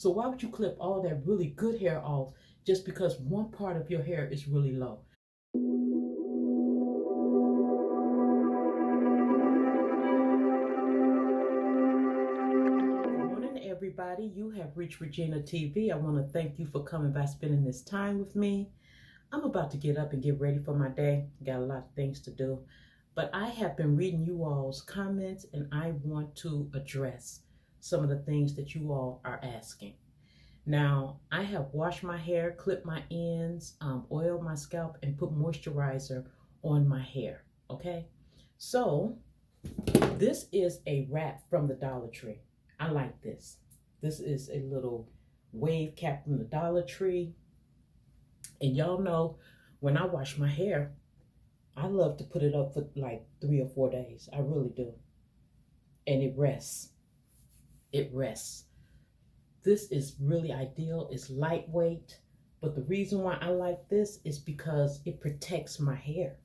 So why would you clip all that really good hair off just because one part of your hair is really low? Good morning, everybody. You have reached Regina TV. I want to thank you for coming by, spending this time with me. I'm about to get up and get ready for my day. Got a lot of things to do. But I have been reading you all's comments, and I want to address some of the things that you all are asking. Now, I have washed my hair, clipped my ends, oiled my scalp, and put moisturizer on my hair, okay? So, this is a wrap from the Dollar Tree. I like this. This is a little wave cap from the Dollar Tree. And y'all know, when I wash my hair, I love to put it up for like 3 or 4 days. I really do. And it rests. It rests. This is really ideal. It's lightweight. But the reason why I like this is because it protects my hair.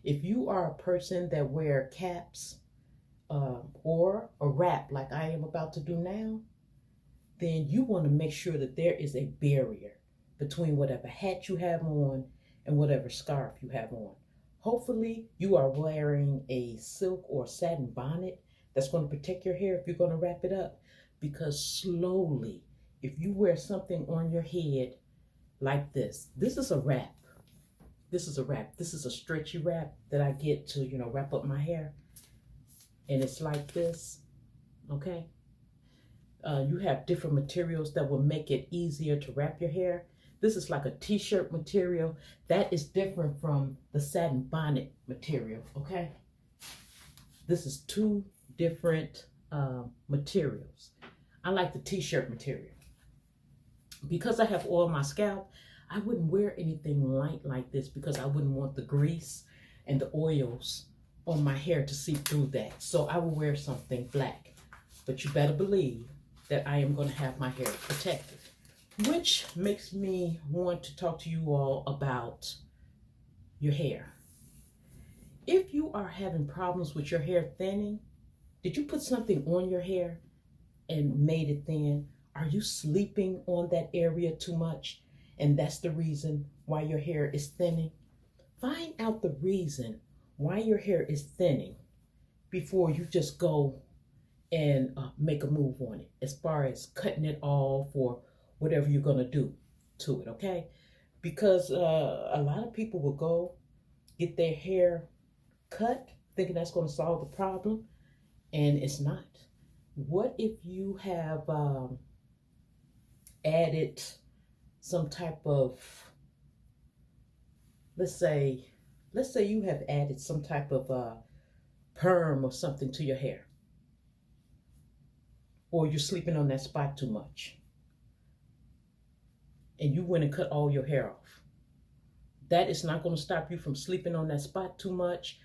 If you are a person that wear caps or a wrap like I am about to do now, then you want to make sure that there is a barrier between whatever hat you have on and whatever scarf you have on. Hopefully you are wearing a silk or satin bonnet that's going to protect your hair if you're going to wrap it up. Because slowly, if you wear something on your head like this is a wrap. This is a wrap. This is a stretchy wrap that I get to, wrap up my hair. And it's like this, okay? You have different materials that will make it easier to wrap your hair. This is like a t-shirt material. That is different from the satin bonnet material, okay? This is two different materials. I like the t-shirt material. Because I have oiled my scalp, I wouldn't wear anything light like this because I wouldn't want the grease and the oils on my hair to seep through that. So I will wear something black. But you better believe that I am going to have my hair protected. Which makes me want to talk to you all about your hair. If you are having problems with your hair thinning, did you put something on your hair and made it thin? Are you sleeping on that area too much? And that's the reason why your hair is thinning? Find out the reason why your hair is thinning before you just go and make a move on it as far as cutting it off or whatever you're going to do to it, okay? Because a lot of people will go get their hair cut thinking that's going to solve the problem, and it's not. What if you have added some type of, let's say you have added some type of perm or something to your hair, or you're sleeping on that spot too much, and you went and cut all your hair off. That is not going to stop you from sleeping on that spot too much.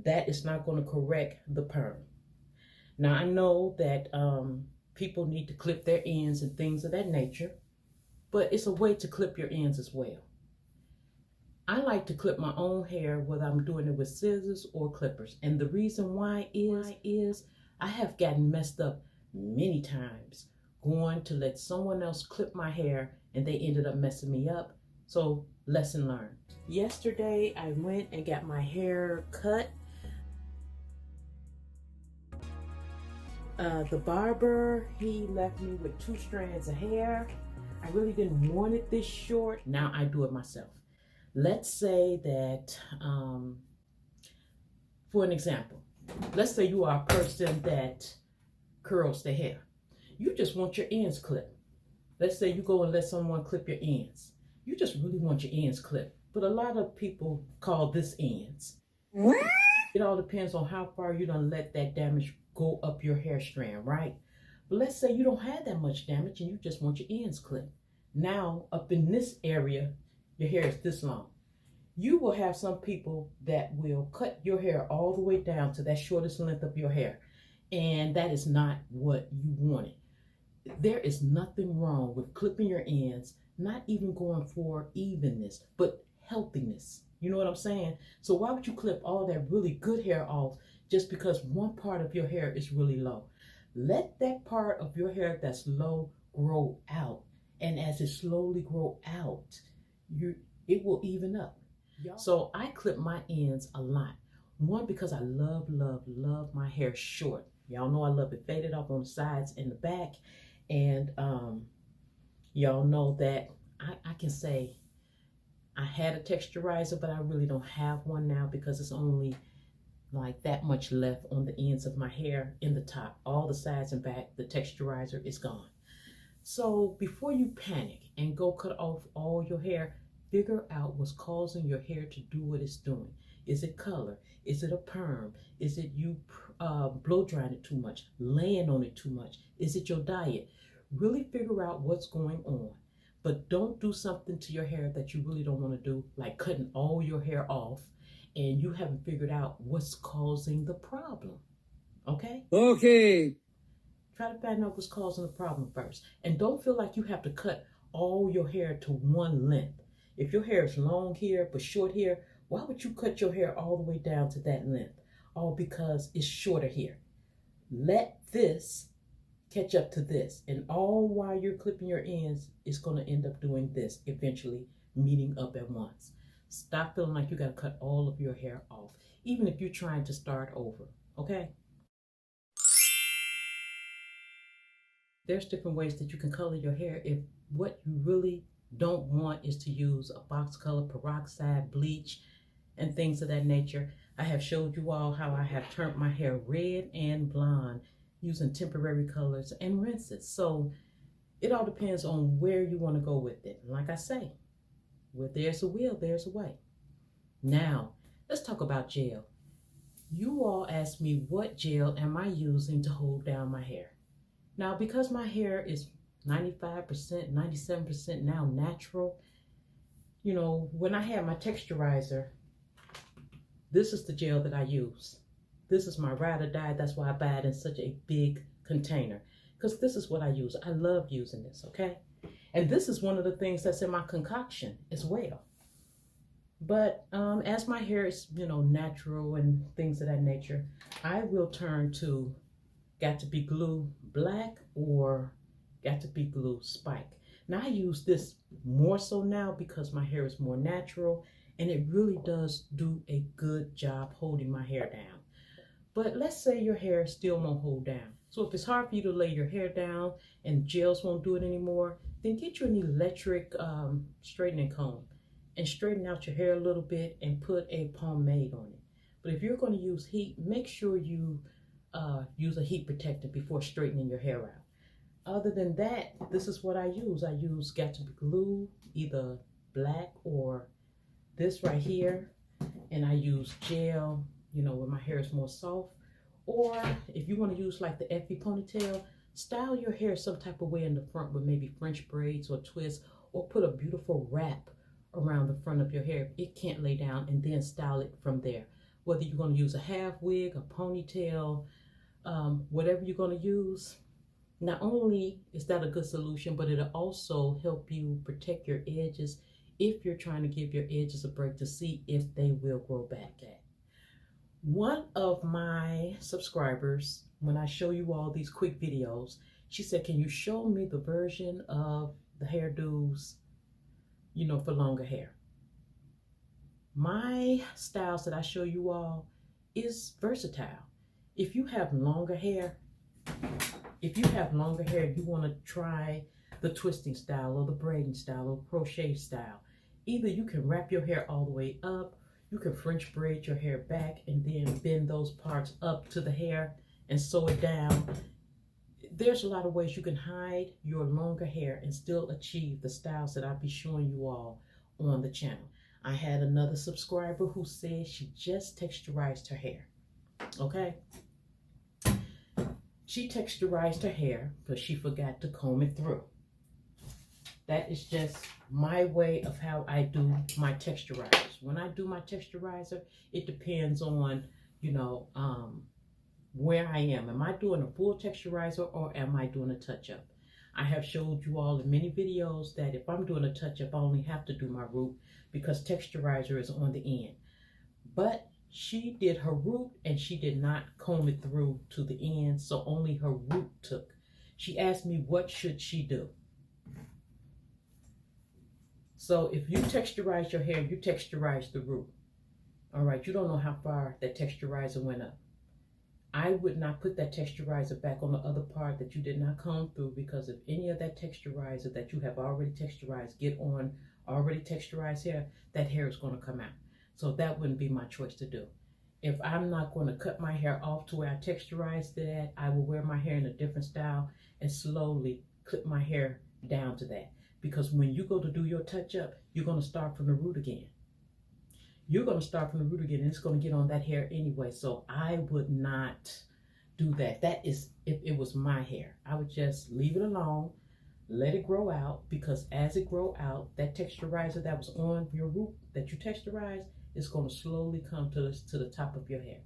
That is not going to correct the perm. Now, I know that people need to clip their ends and things of that nature, but it's a way to clip your ends as well. I like to clip my own hair, whether I'm doing it with scissors or clippers. And the reason why is I have gotten messed up many times going to let someone else clip my hair, and they ended up messing me up. So, lesson learned. Yesterday, I went and got my hair cut. The barber, he left me with 2 strands of hair. I really didn't want it this short. Now I do it myself. Let's say that, for an example, let's say you are a person that curls their hair. You just want your ends clipped. Let's say you go and let someone clip your ends. You just really want your ends clipped. But a lot of people call this ends. It all depends on how far you done let that damage go up your hair strand, right? But let's say you don't have that much damage and you just want your ends clipped. Now, up in this area, your hair is this long. You will have some people that will cut your hair all the way down to that shortest length of your hair. And that is not what you wanted. There is nothing wrong with clipping your ends, not even going for evenness, but healthiness. You know what I'm saying? So why would you clip all that really good hair off just because one part of your hair is really low? Let that part of your hair that's low grow out. And as it slowly grow out, it will even up. So I clip my ends a lot. One, because I love my hair short. Y'all know I love it faded off on the sides and the back. And y'all know that I can say I had a texturizer, but I really don't have one now because it's only like that much left on the ends of my hair in the top. All the sides and back, the texturizer is gone. So before you panic and go cut off all your hair, figure out what's causing your hair to do what it's doing. Is it color? Is it a perm? Is it you blow drying it too much, laying on it too much? Is it your diet? Really figure out what's going on. But don't do something to your hair that you really don't want to do, like cutting all your hair off and you haven't figured out what's causing the problem. Okay? Okay. Try to find out what's causing the problem first. And don't feel like you have to cut all your hair to one length. If your hair is long here but short here, why would you cut your hair all the way down to that length? All because it's shorter here. Let this catch up to this. And all while you're clipping your ends, it's going to end up doing this, eventually meeting up at once. Stop feeling like you got to cut all of your hair off, even if you're trying to start over, okay? There's different ways that you can color your hair if what you really don't want is to use a box color, peroxide, bleach, and things of that nature. I have showed you all how I have turned my hair red and blonde using temporary colors and rinses. So it all depends on where you want to go with it. Like I say, where there's a will, there's a way. Now, let's talk about gel. You all asked me what gel am I using to hold down my hair. Now, because my hair is 95%, 97% now natural, you know, when I had my texturizer, this is the gel that I use. This is my ride or die. That's why I buy it in such a big container, because this is what I use. I love using this, okay? And this is one of the things that's in my concoction as well. But as my hair is, you know, natural and things of that nature, I will turn to Got to Be Glue Black or Got to Be Glue Spike. Now I use this more so now because my hair is more natural and it really does do a good job holding my hair down. But let's say your hair still won't hold down. So if it's hard for you to lay your hair down and gels won't do it anymore, then get you an electric straightening comb and straighten out your hair a little bit and put a pomade on it. But if you're going to use heat, make sure you use a heat protectant before straightening your hair out. Other than that, this is what I use. I use Got to Be Glue, either black or this right here. And I use gel, you know, when my hair is more soft. Or if you want to use like the Effie ponytail, style your hair some type of way in the front with maybe French braids or twists, or put a beautiful wrap around the front of your hair. It can't lay down, and then style it from there. Whether you're going to use a half wig, a ponytail, whatever you're going to use, not only is that a good solution, but it'll also help you protect your edges if you're trying to give your edges a break to see if they will grow back. One of my subscribers, when I show you all these quick videos, she said, can you show me the version of the hairdos, you know, for longer hair? My styles that I show you all is versatile. If you have longer hair, you want to try the twisting style or the braiding style or crochet style. Either you can wrap your hair all the way up, you can French braid your hair back and then bend those parts up to the hair and sew it down. There's a lot of ways you can hide your longer hair and still achieve the styles that I'll be showing you all on the channel. I had another subscriber who said she just texturized her hair, okay? She texturized her hair because she forgot to comb it through. That is just my way of how I do my texturizers. When I do my texturizer, it depends on, you know, where I am. Am I doing a full texturizer or am I doing a touch-up? I have showed you all in many videos that if I'm doing a touch-up, I only have to do my root because texturizer is on the end. But she did her root and she did not comb it through to the end, so only her root took. She asked me what should she do. So if you texturize your hair, you texturize the root. All right, you don't know how far that texturizer went up. I would not put that texturizer back on the other part that you did not comb through, because if any of that texturizer that you have already texturized get on already texturized hair, that hair is going to come out. So that wouldn't be my choice to do. If I'm not going to cut my hair off to where I texturized it at, I will wear my hair in a different style and slowly clip my hair down to that. Because when you go to do your touch-up, you're going to start from the root again. You're going to start from the root again, and it's going to get on that hair anyway. So I would not do that. That is, if it was my hair, I would just leave it alone, let it grow out, because as it grow out, that texturizer that was on your root that you texturized is going to slowly come to the top of your hair.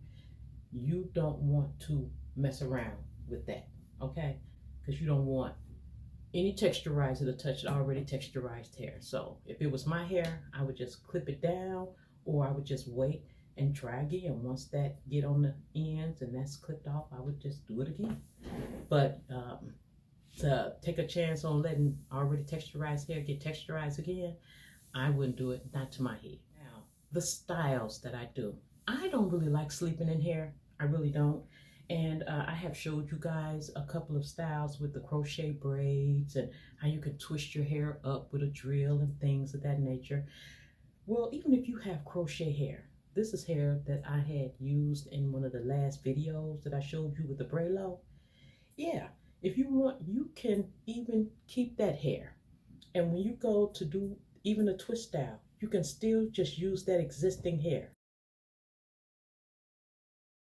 You don't want to mess around with that, okay? Because you don't want any texturizer to touch already texturized hair. So if it was my hair, I would just clip it down, or I would just wait and try again. Once that get on the ends and that's clipped off, I would just do it again. But to take a chance on letting already texturized hair get texturized again, I wouldn't do it, not to my head. Now, the styles that I do. I don't really like sleeping in hair. I really don't. And I have showed you guys a couple of styles with the crochet braids and how you can twist your hair up with a drill and things of that nature. Well, even if you have crochet hair, this is hair that I had used in one of the last videos that I showed you with the braids. Yeah, if you want, you can even keep that hair. And when you go to do even a twist style, you can still just use that existing hair.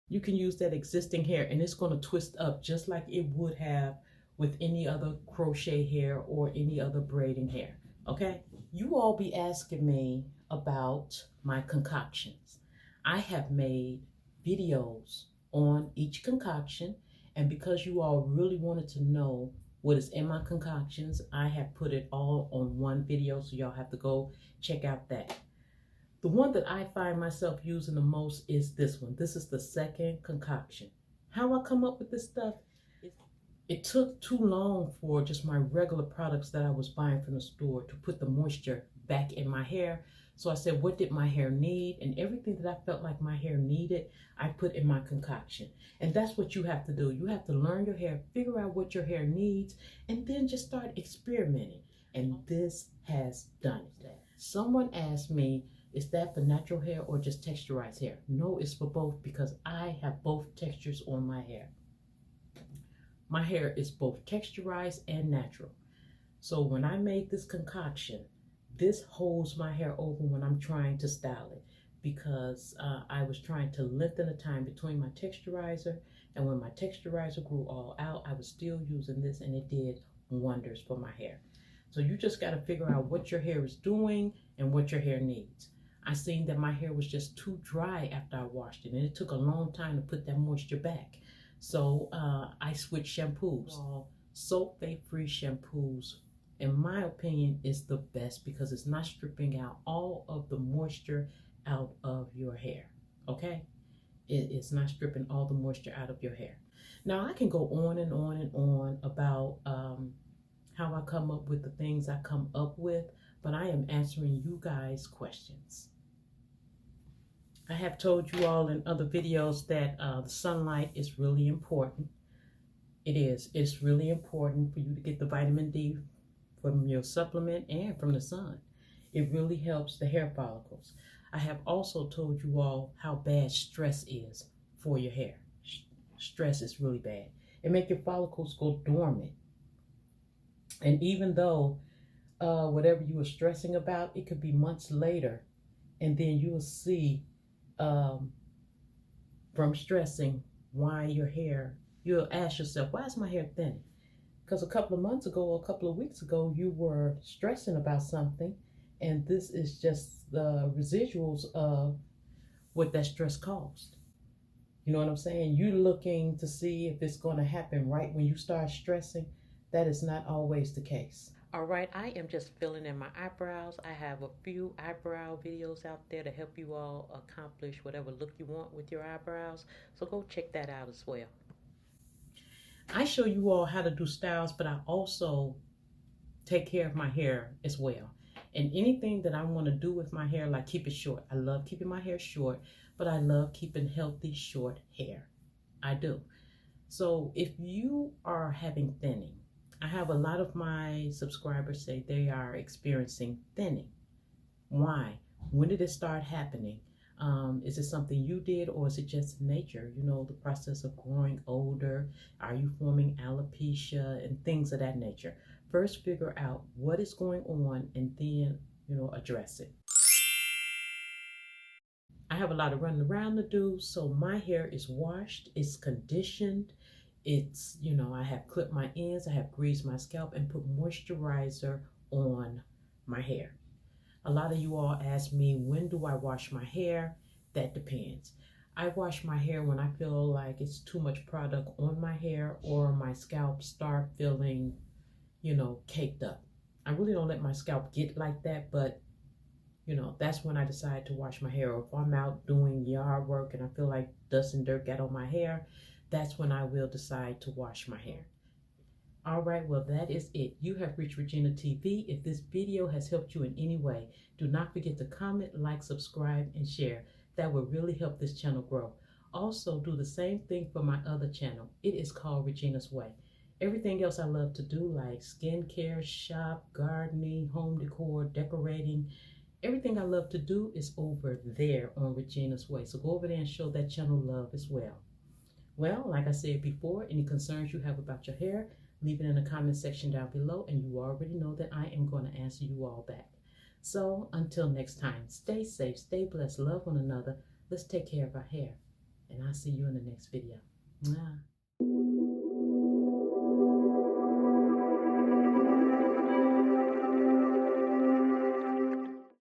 You can use that existing hair and it's going to twist up just like it would have with any other crochet hair or any other braiding hair, okay? You all be asking me about my concoctions. I have made videos on each concoction, and because you all really wanted to know what is in my concoctions, I have put it all on one video, so y'all have to go check out that. The one that I find myself using the most is this one. This is the second concoction. How I come up with this stuff, it took too long for just my regular products that I was buying from the store to put the moisture back in my hair. So I said, what did my hair need? And everything that I felt like my hair needed, I put in my concoction. And that's what you have to do. You have to learn your hair, figure out what your hair needs, and then just start experimenting. And this has done it. Someone asked me, is that for natural hair or just texturized hair? No, it's for both, because I have both textures on my hair. My hair is both texturized and natural. So when I made this concoction, this holds my hair over when I'm trying to style it, because I was trying to lengthen the time between my texturizer, and when my texturizer grew all out, I was still using this, and it did wonders for my hair. So you just got to figure out what your hair is doing and what your hair needs. I seen that my hair was just too dry after I washed it, and it took a long time to put that moisture back. So I switched shampoos. Sulfate-free shampoos, in my opinion, is the best, because it's not stripping out all of the moisture out of your hair, okay? It's not stripping all the moisture out of your hair. Now, I can go on and on and on about how I come up with the things I come up with, but I am answering you guys' questions. I have told you all in other videos that the sunlight is really important. It is. It's really important for you to get the vitamin D from your supplement and from the sun. It really helps the hair follicles. I have also told you all how bad stress is for your hair. Stress is really bad. It makes your follicles go dormant. And even though whatever you were stressing about, it could be months later, and then you will see from stressing why your hair, you'll ask yourself, why is my hair thinning? Because a couple of months ago or a couple of weeks ago, you were stressing about something, and this is just the residuals of what that stress caused. You know what I'm saying? You're looking to see if it's going to happen right when you start stressing. That is not always the case. All right, I am just filling in my eyebrows. I have a few eyebrow videos out there to help you all accomplish whatever look you want with your eyebrows. So go check that out as well. I show you all how to do styles, but I also take care of my hair as well. And anything that I want to do with my hair, like keep it short. I love keeping my hair short, but I love keeping healthy short hair. I do. So if you are having thinning, I have a lot of my subscribers say they are experiencing thinning. Why? When did it start happening? Is it something you did, or is it just nature? You know, the process of growing older. Are you forming alopecia and things of that nature? First, figure out what is going on and then, address it. I have a lot of running around to do, so my hair is washed, it's conditioned, I have clipped my ends, I have greased my scalp and put moisturizer on my hair. A lot of you all ask me, when do I wash my hair? That depends. I wash my hair when I feel like it's too much product on my hair or my scalp start feeling, caked up. I really don't let my scalp get like that, but that's when I decide to wash my hair. Or if I'm out doing yard work and I feel like dust and dirt got on my hair, that's when I will decide to wash my hair. All right, well, that is it. You have reached Regina TV. If this video has helped you in any way, do not forget to comment, like, subscribe, and share. That will really help this channel grow. Also, do the same thing for my other channel. It is called Regina's Way. Everything else I love to do, like skincare, shop, gardening, home decor, decorating, everything I love to do is over there on Regina's Way. So go over there and show that channel love as well. Well, like I said before, any concerns you have about your hair, leave it in the comment section down below, and you already know that I am going to answer you all back. So until next time, stay safe, stay blessed, love one another. Let's take care of our hair, and I'll see you in the next video. Mwah.